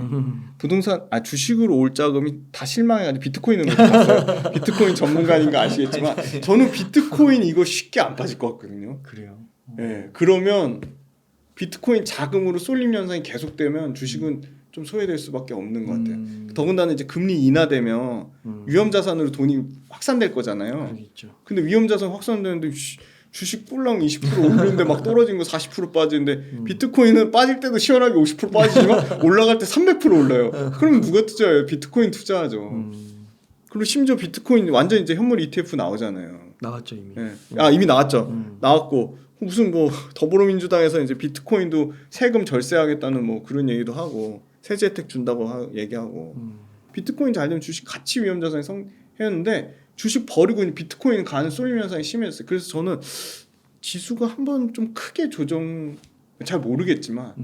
주식으로 올 자금이 다 실망해가지고 비트코인으로 갔어요. 비트코인 전문가인가 아시겠지만 저는 비트코인 이거 쉽게 안 빠질 것 같거든요. 그래요. 네, 그러면 비트코인 자금으로 쏠림 현상이 계속되면 주식은 좀 소외될 수밖에 없는 것 같아요. 더군다나 이제 금리 인하되면 위험 자산으로 돈이 확산될 거잖아요. 그렇죠. 근데 위험 자산 확산되는데 주식 뿔랑 20% 오르는데 막 떨어진 거 40% 빠지는데 비트코인은 빠질 때도 시원하게 50% 빠지지만 올라갈 때 300% 올라요. 그럼 누가 투자해요? 비트코인 투자하죠. 그리고 심지어 비트코인 완전 이제 현물 ETF 나오잖아요. 나왔죠 이미. 네. 이미 나왔죠. 나왔고 무슨 뭐 더불어민주당에서 이제 비트코인도 세금 절세하겠다는 뭐 그런 얘기도 하고 세제 혜택 준다고 얘기하고 비트코인 잘 되면 주식 가치 위험 자산이 했는데 주식 버리고 비트코인 가는 쏠림 현상이 심해졌어요. 그래서 저는 지수가 한번 좀 크게 조정 잘 모르겠지만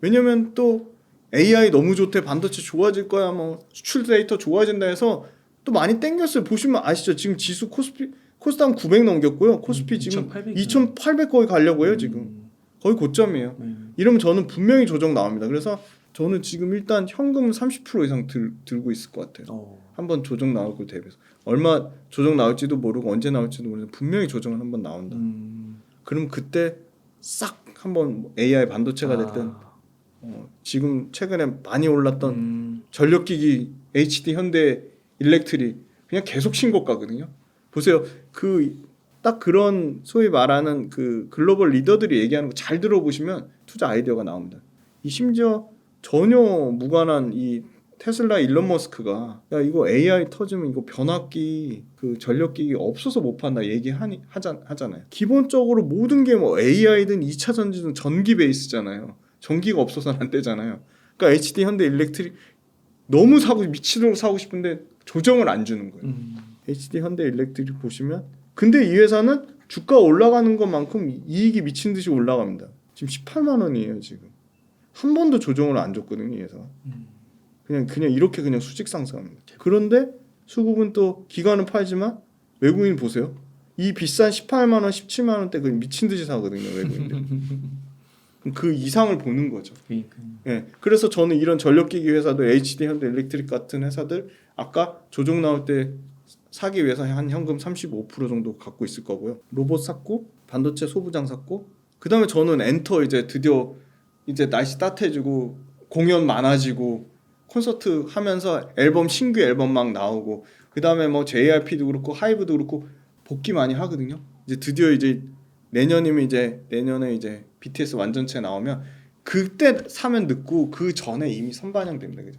왜냐면 또 AI 너무 좋대, 반도체 좋아질 거야, 뭐 수출 데이터 좋아진다 해서 또 많이 땡겼어요. 보시면 아시죠? 지금 지수 코스닥 900 넘겼고요. 코스피 지금 2,800 거의 가려고 해요. 지금 거의 고점이에요. 이러면 저는 분명히 조정 나옵니다. 그래서 저는 지금 일단 현금 30% 이상 들고 있을 것 같아요. 한번 조정 나올 걸 대비해서 얼마 조정 나올지도 모르고 언제 나올지도 모르는데 분명히 조정은 한번 나온다. 그럼 그때 싹 한번 AI 반도체가 됐든 지금 최근에 많이 올랐던 전력기기 HD 현대 일렉트릭 그냥 계속 신고가거든요. 보세요. 딱 그런 소위 말하는 그 글로벌 리더들이 얘기하는 거 잘 들어보시면 투자 아이디어가 나옵니다. 심지어 전혀 무관한 이 테슬라 일론 머스크가 야 이거 AI 터지면 이거 변압기 그 전력기기 없어서 못 판다 하잖아요. 기본적으로 모든 게 뭐 AI든 2차 전지든 전기 베이스잖아요. 전기가 없어서는 안 되잖아요. 그러니까 HD 현대 일렉트릭 너무 미치도록 사고 싶은데 조정을 안 주는 거예요. HD 현대 일렉트릭 보시면 근데 이 회사는 주가 올라가는 것만큼 이익이 미친 듯이 올라갑니다. 지금 18만 원이에요. 지금 한 번도 조정을 안 줬거든요. 이 회사가. 그냥 이렇게 그냥 수직 상승합니다. 그런데 수급은 또 기관은 팔지만 외국인 보세요. 이 비싼 18만 원, 17만 원대 그 미친 듯이 사거든요. 외국인들. 그 이상을 보는 거죠. 예. 그래서 저는 이런 전력기기 회사들 HD 현대 일렉트릭 같은 회사들 아까 조정 나올 때 사기 위해서 한 현금 35% 정도 갖고 있을 거고요. 로봇 샀고 반도체 소부장 샀고 그다음에 저는 엔터 이제 드디어 이제 날씨 따뜻해지고 공연 많아지고 콘서트 하면서 신규 앨범 막 나오고 그다음에 뭐 JYP도 그렇고 하이브도 그렇고 복귀 많이 하거든요. 이제 드디어 이제 내년에 이제 BTS 완전체 나오면 그때 사면 늦고 그 전에 이미 선반영됩니다. 그죠?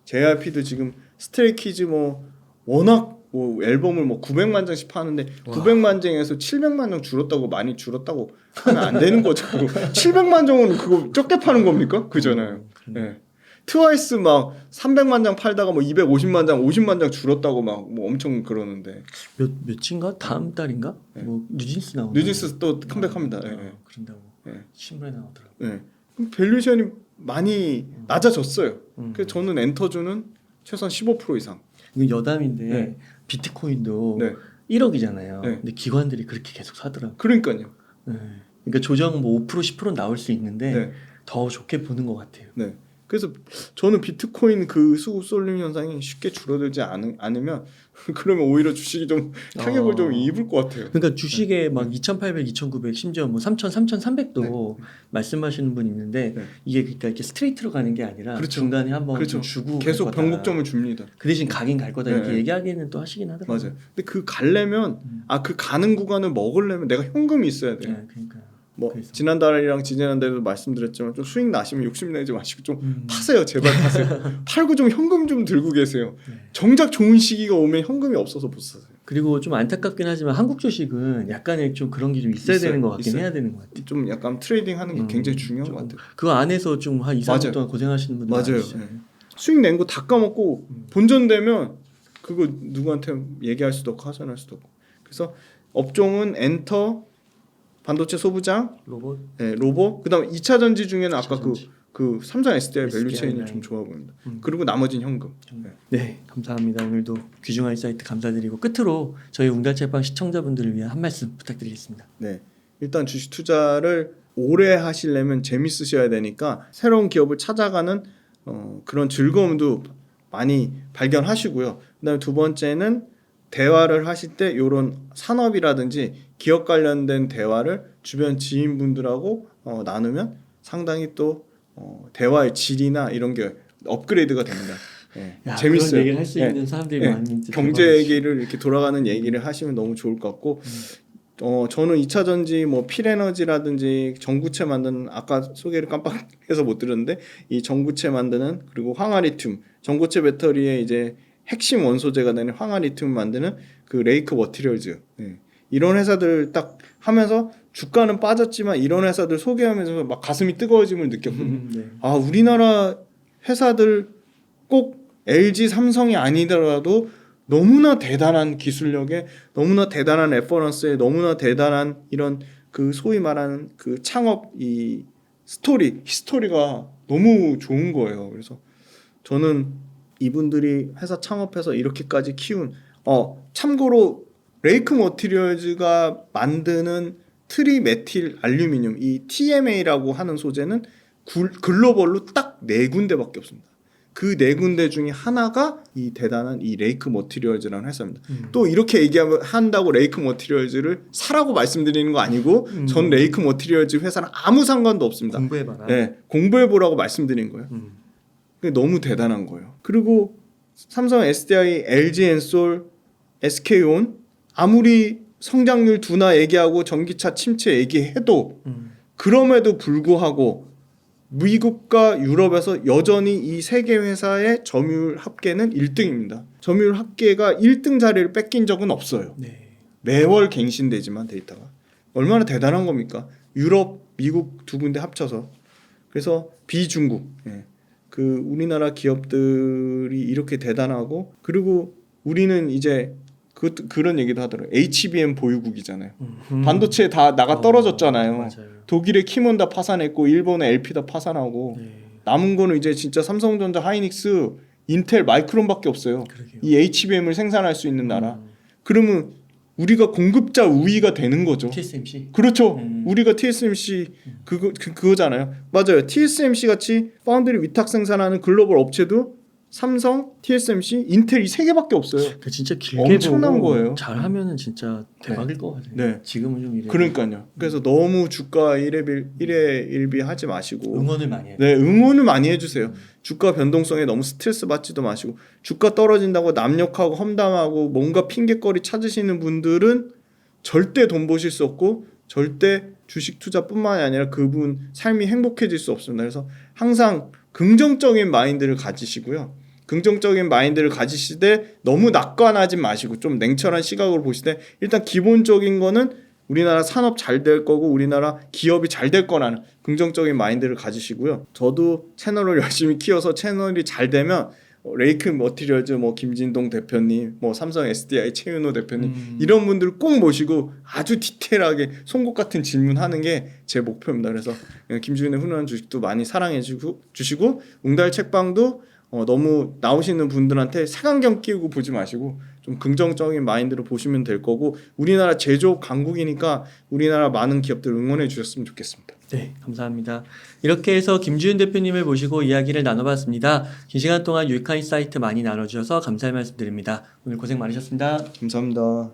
JYP도 지금 스트레이키즈 뭐 워낙 뭐 앨범을 뭐 900만 장씩 파는데 900만 장에서 700만 장 줄었다고 많이 줄었다고 하면 안 되는 거죠. 700만 장은 그거 적게 파는 겁니까? 그잖아요. 네. 트와이스 막 300만 장 팔다가 뭐 250만 장, 50만 장 줄었다고 막 뭐 엄청 그러는데 며칠인가 다음 달인가 네. 뭐 뉴진스 나오고 뉴진스 또 컴백합니다. 네. 그런다고 네. 신문에 나오더라고. 네. 그럼 밸류에이션이 많이 낮아졌어요. 그래서 저는 엔터주는 최소한 15% 이상. 이거 여담인데 네. 비트코인도 네. 1억이잖아요. 네. 근데 기관들이 그렇게 계속 사더라고. 그러니까요. 네. 그러니까 조정 뭐 5% 10% 나올 수 있는데 네. 더 좋게 보는 것 같아요. 네. 그래서 저는 비트코인 그 수급 쏠림 현상이 쉽게 줄어들지 않으면 그러면 오히려 주식이 좀 타격을 좀 입을 것 같아요. 그러니까 주식에 막 2,800, 2,900 심지어 뭐 3,000, 3,300도 말씀하시는 분 있는데 네. 이게 그러니까 이렇게 스트레이트로 가는 게 아니라 그렇죠. 중간에 한번 그렇죠. 주고 계속 갈 거다. 변곡점을 줍니다. 그 대신 가긴 갈 거다 이렇게 네. 얘기하기는 또 하시긴 하더라고요. 맞아요. 근데 그 가려면 그 가는 구간을 먹으려면 내가 현금이 있어야 돼요. 네, 그러니까. 뭐 그래서. 지난달이랑 지지난달에도 말씀드렸지만 좀 수익 나시면 욕심내지 마시고 좀 파세요. 제발 파세요. 팔고 좀 현금 좀 들고 계세요. 네. 정작 좋은 시기가 오면 현금이 없어서 못 사세요. 그리고 좀 안타깝긴 하지만 한국 주식은 약간의 좀 그런 게 좀 있어야 되는 것 같긴 해야 되는 것 같아요. 좀 약간 트레이딩 하는 게 굉장히 중요한 것 같아요. 그 안에서 좀 한 2, 3년 동안 고생하시는 분들 맞아요. 많으시잖아요. 네. 수익 낸 거 다 까먹고 본전되면 그거 누구한테 얘기할 수도 없고 하소연할 수도 없고. 그래서 업종은 엔터, 반도체 소부장, 로봇, 네, 로봇. 그다음 2차 전지 중에는 아까 전지. 그 삼성 SDI SDI 밸류체인이 라인. 좀 좋아 보입니다. 그리고 나머지는 현금. 네, 감사합니다. 오늘도 귀중한 사이트 감사드리고 끝으로 저희 웅달책방 시청자분들을 위한 한 말씀 부탁드리겠습니다. 네. 일단 주식 투자를 오래 하시려면 재밌으셔야 되니까 새로운 기업을 찾아가는 그런 즐거움도 많이 발견하시고요. 그다음에 두 번째는 대화를 하실 때 이런 산업이라든지 기업 관련된 대화를 주변 지인분들하고 나누면 상당히 또 대화의 질이나 이런 게 업그레이드가 됩니다. 네. 야, 재밌어요. 그런 얘기를 할 수 네. 있는 사람들이 네. 많이 경제 얘기를 이렇게 돌아가는 얘기를 하시면 너무 좋을 것 같고 저는 2차 전지 뭐 필에너지라든지 전구체 만드는 아까 소개를 깜빡해서 못 드렸는데 이 전구체 만드는 그리고 황화리튬 전고체 배터리의 이제 핵심 원소재가 되는 황화리튬 만드는 그 레이크 머티리얼즈 이런 회사들 딱 하면서 주가는 빠졌지만 이런 회사들 소개하면서 막 가슴이 뜨거워짐을 느꼈거든요. 네. 아 우리나라 회사들 꼭 LG 삼성이 아니더라도 너무나 대단한 기술력에 너무나 대단한 레퍼런스에 너무나 대단한 이런 그 소위 말하는 그 창업 이 히스토리가 너무 좋은 거예요. 그래서 저는 이분들이 회사 창업해서 이렇게까지 키운 참고로 레이크 머티리얼즈가 만드는 트리메틸 알루미늄 이 TMA라고 하는 소재는 글로벌로 딱 4군데밖에 없습니다. 그 4군데 중에 하나가 이 대단한 이 레이크 머티리얼즈라는 회사입니다. 또 이렇게 얘기한다고 레이크 머티리얼즈를 사라고 말씀드리는 거 아니고 전 레이크 머티리얼즈 회사랑 아무 상관도 없습니다. 공부해봐라. 네, 공부해보라고 말씀드린 거예요. 그게 너무 대단한 거예요. 그리고 삼성, SDI, LG 엔솔, SK온 아무리 성장률 둔화 얘기하고 전기차 침체 얘기해도 그럼에도 불구하고 미국과 유럽에서 여전히 이 세 개 회사의 점유율 합계는 1등입니다. 점유율 합계가 1등 자리를 뺏긴 적은 없어요. 네. 매월 갱신되지만 데이터가 얼마나 대단한 겁니까? 유럽, 미국 두 군데 합쳐서. 그래서 비중국 그 우리나라 기업들이 이렇게 대단하고 그리고 우리는 이제 그런 얘기도 하더라고요. HBM 보유국이잖아요. 반도체 다 나가 떨어졌잖아요. 맞아요. 독일의 키몬다 파산했고 일본의 LP다 파산하고 네. 남은 거는 이제 진짜 삼성전자, 하이닉스, 인텔, 마이크론밖에 없어요. 그러게요. 이 HBM을 생산할 수 있는 나라. 그러면 우리가 공급자 우위가 되는 거죠. TSMC. 그렇죠. 우리가 TSMC 그거잖아요. 맞아요. TSMC 같이 파운드리 위탁 생산하는 글로벌 업체도 삼성, TSMC, 인텔 이 세 개밖에 없어요. 진짜 길게 엄청난 보고 거예요. 잘하면은 진짜 대박일 것 같아요. 네. 지금은 좀 이래. 그러니까요. 그래서 너무 주가 1회 1비 하지 마시고 응원을 많이 해요. 네, 응원을 많이 해주세요. 주가 변동성에 너무 스트레스 받지도 마시고 주가 떨어진다고 남욕하고 험담하고 뭔가 핑계거리 찾으시는 분들은 절대 돈 버실 수 없고 절대 주식 투자뿐만이 아니라 그분 삶이 행복해질 수 없습니다. 그래서 항상 긍정적인 마인드를 가지시고요. 긍정적인 마인드를 가지시되 너무 낙관하지 마시고 좀 냉철한 시각으로 보시되 일단 기본적인 거는 우리나라 산업 잘 될 거고 우리나라 기업이 잘 될 거라는 긍정적인 마인드를 가지시고요. 저도 채널을 열심히 키워서 채널이 잘 되면 레이크 머티리얼즈 김진동 대표님, 삼성 SDI 최윤호 대표님 이런 분들을 꼭 모시고 아주 디테일하게 송곳 같은 질문하는 게 제 목표입니다. 그래서 김주인의 훈훈한 주식도 많이 사랑해 주시고 웅달 책방도 너무 나오시는 분들한테 색안경 끼고 보지 마시고 좀 긍정적인 마인드로 보시면 될 거고 우리나라 제조업 강국이니까 우리나라 많은 기업들 응원해 주셨으면 좋겠습니다. 네, 감사합니다. 이렇게 해서 김주윤 대표님을 모시고 이야기를 나눠봤습니다. 긴 시간 동안 유익한 인사이트 많이 나눠주셔서 감사의 말씀드립니다. 오늘 고생 많으셨습니다. 감사합니다.